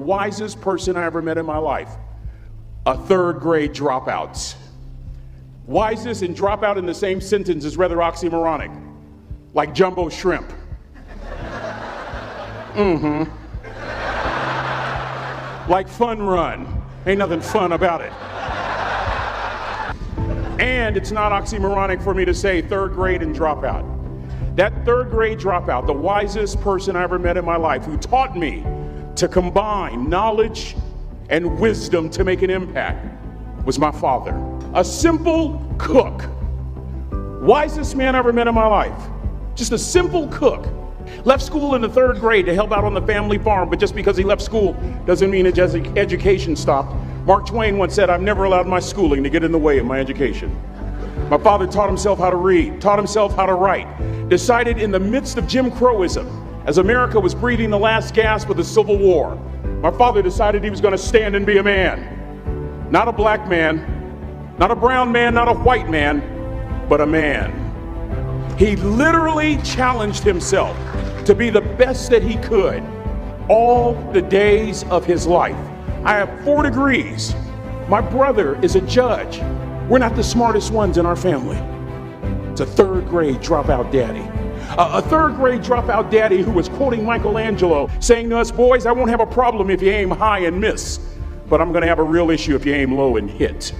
Wisest person I ever met in my life, a third grade dropout. Wisest and dropout in the same sentence is rather oxymoronic, like jumbo shrimp. Like fun run, ain't nothing fun about it. And it's not oxymoronic for me to say third grade and dropout. That third grade dropout, the wisest person I ever met in my life, who taught me to combine knowledge and wisdom to make an impact, was my father. A simple cook. Wisest man I ever met in my life. Just a simple cook. Left school in the third grade to help out on the family farm, but just because he left school doesn't mean his education stopped. Mark Twain once said, "I've never allowed my schooling to get in the way of my education." My father taught himself how to read, taught himself how to write, decided in the midst of Jim Crowism, as America was breathing the last gasp of the Civil War, my father decided he was going to stand and be a man. Not a black man, not a brown man, not a white man, but a man. He literally challenged himself to be the best that he could all the days of his life. I have 4 degrees. My brother is a judge. We're not the smartest ones in our family. It's a third grade dropout daddy. A third grade dropout daddy who was quoting Michelangelo, saying to us, "Boys, I won't have a problem if you aim high and miss, but I'm gonna have a real issue if you aim low and hit."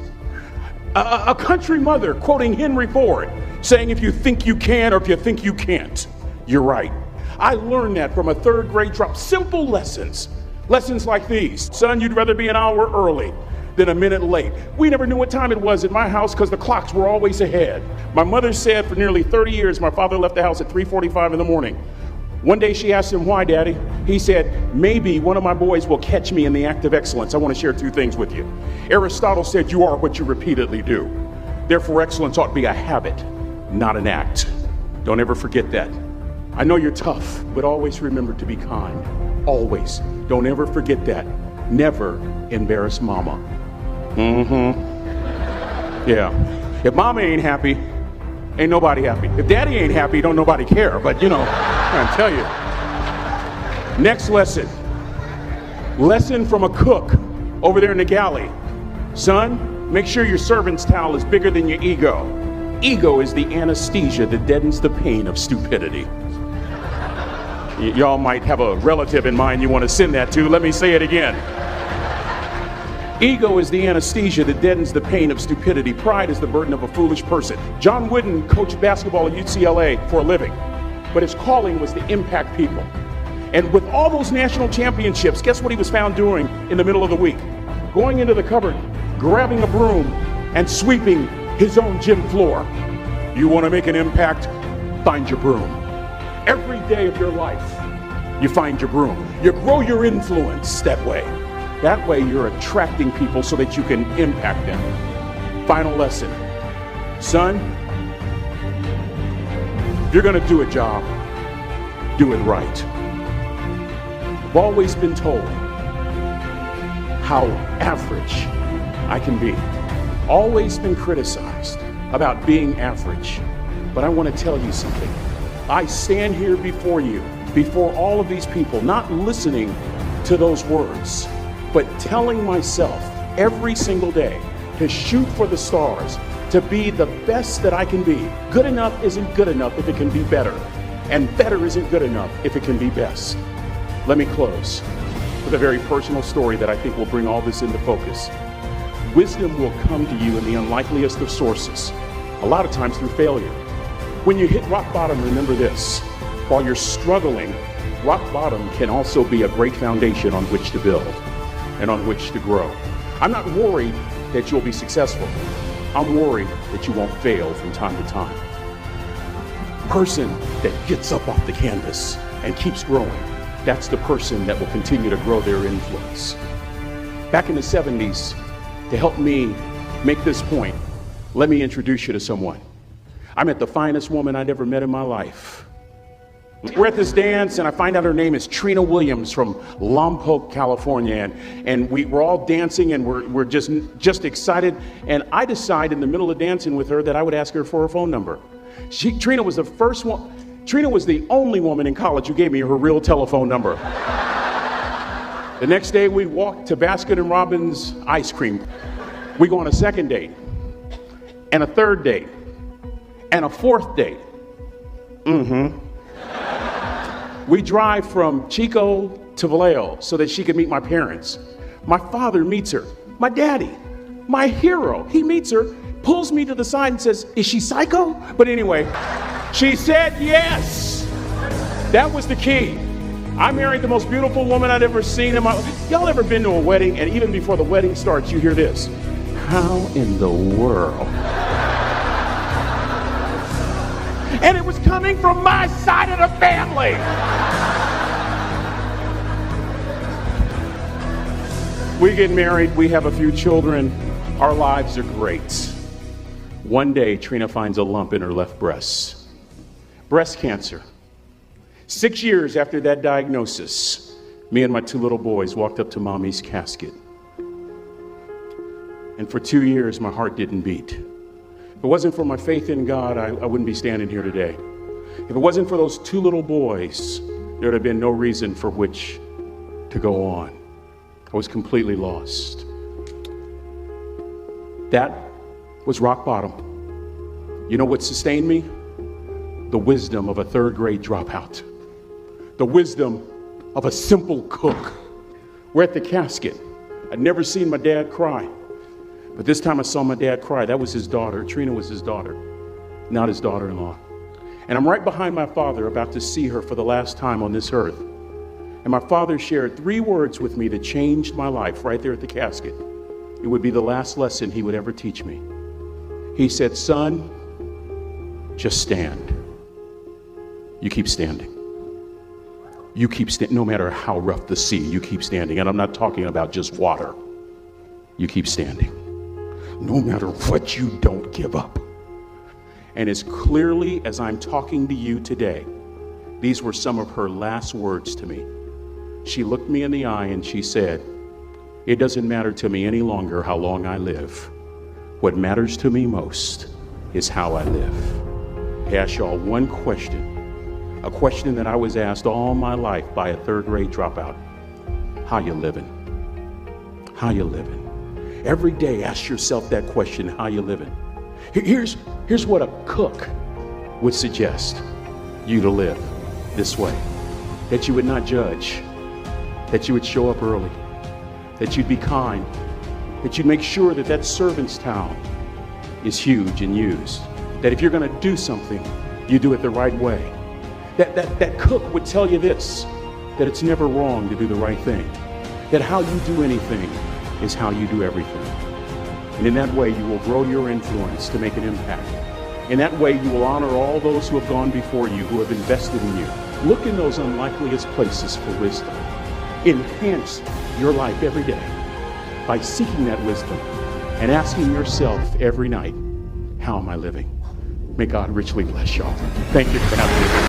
A country mother quoting Henry Ford, saying, "If you think you can or if you think you can't, you're right." I learned that from a third grade drop. Simple lessons. Lessons like these. Son, you'd rather be an hour early than a minute late. We never knew what time it was at my house because the clocks were always ahead. My mother said for nearly 30 years, my father left the house at 3:45 in the morning. One day she asked him, "Why, Daddy?" He said, "Maybe one of my boys will catch me in the act of excellence. I want to share 2 things with you." Aristotle said, "You are what you repeatedly do." Therefore, excellence ought to be a habit, not an act. Don't ever forget that. I know you're tough, but always remember to be kind. Always. Don't ever forget that. Never embarrass mama. Yeah. If mama ain't happy, ain't nobody happy. If daddy ain't happy, don't nobody care. But I'm trying to tell you. Next lesson. Lesson from a cook over there in the galley. Son, make sure your servant's towel is bigger than your ego. Ego is the anesthesia that deadens the pain of stupidity. Y'all might have a relative in mind you want to send that to. Let me say it again. Ego is the anesthesia that deadens the pain of stupidity. Pride is the burden of a foolish person. John Wooden coached basketball at UCLA for a living, but his calling was to impact people. And with all those national championships, guess what he was found doing in the middle of the week? Going into the cupboard, grabbing a broom, and sweeping his own gym floor. You want to make an impact? Find your broom. Every day of your life, you find your broom. You grow your influence that way. That way you're attracting people so that you can impact them. Final lesson. Son, if you're gonna do a job, do it right. I've always been told how average I can be. Always been criticized about being average. But I want to tell you something. I stand here before you, before all of these people, not listening to those words, but telling myself every single day to shoot for the stars, to be the best that I can be. Good enough isn't good enough if it can be better, and better isn't good enough if it can be best. Let me close with a very personal story that I think will bring all this into focus. Wisdom will come to you in the unlikeliest of sources, a lot of times through failure. When you hit rock bottom, remember this. While you're struggling, rock bottom can also be a great foundation on which to build and on which to grow. I'm not worried that you'll be successful. I'm worried that you won't fail from time to time. Person that gets up off the canvas and keeps growing, that's the person that will continue to grow their influence. Back in the 70s, to help me make this point, let me introduce you to someone. I met the finest woman I'd ever met in my life. We're at this dance and I find out her name is Trina Williams from Lompoc, California. And we're all dancing and we're just excited. And I decide in the middle of dancing with her that I would ask her for her phone number. Trina was the first one. Trina was the only woman in college who gave me her real telephone number. The next day we walk to Baskin & Robbins ice cream. We go on a second date, and a third date, and a fourth date. We drive from Chico to Vallejo so that she could meet my parents. My father meets her. My daddy, my hero, he meets her, pulls me to the side and says, "Is she psycho?" But anyway, she said yes. That was the key. I married the most beautiful woman I'd ever seen in my life. Y'all ever been to a wedding and even before the wedding starts, you hear this? How in the world? And it was coming from my side of the family. We get married, we have a few children, our lives are great. One day, Trina finds a lump in her left breast. Breast cancer. 6 years after that diagnosis, me and my 2 little boys walked up to mommy's casket. And for 2 years, my heart didn't beat. If it wasn't for my faith in God, I wouldn't be standing here today. If it wasn't for those 2 little boys, there would have been no reason for which to go on. I was completely lost. That was rock bottom. You know what sustained me? The wisdom of a 3rd grade dropout. The wisdom of a simple cook. We're at the casket. I'd never seen my dad cry. But this time I saw my dad cry. That was his daughter. Trina was his daughter, not his daughter-in-law. And I'm right behind my father, about to see her for the last time on this earth. And my father shared 3 words with me that changed my life right there at the casket. It would be the last lesson he would ever teach me. He said, "Son, just stand. You keep standing. You keep standing, no matter how rough the sea, you keep standing." And I'm not talking about just water. You keep standing. No matter what, you don't give up. And as clearly as I'm talking to you today, these were some of her last words to me. She looked me in the eye and she said, "It doesn't matter to me any longer how long I live. What matters to me most is how I live." I ask y'all one question, a question that I was asked all my life by a 3rd grade dropout. How you living? How you living? Every day ask yourself that question, how you living? Here's what a cook would suggest you to live this way. That you would not judge, that you would show up early, that you'd be kind, that you'd make sure that that servant's towel is huge and used, that if you're going to do something, you do it the right way. That cook would tell you this, that it's never wrong to do the right thing, that how you do anything is how you do everything. And in that way, you will grow your influence to make an impact. In that way, you will honor all those who have gone before you, who have invested in you. Look in those unlikeliest places for wisdom. Enhance your life every day by seeking that wisdom and asking yourself every night, how am I living? May God richly bless y'all. Thank you for having me.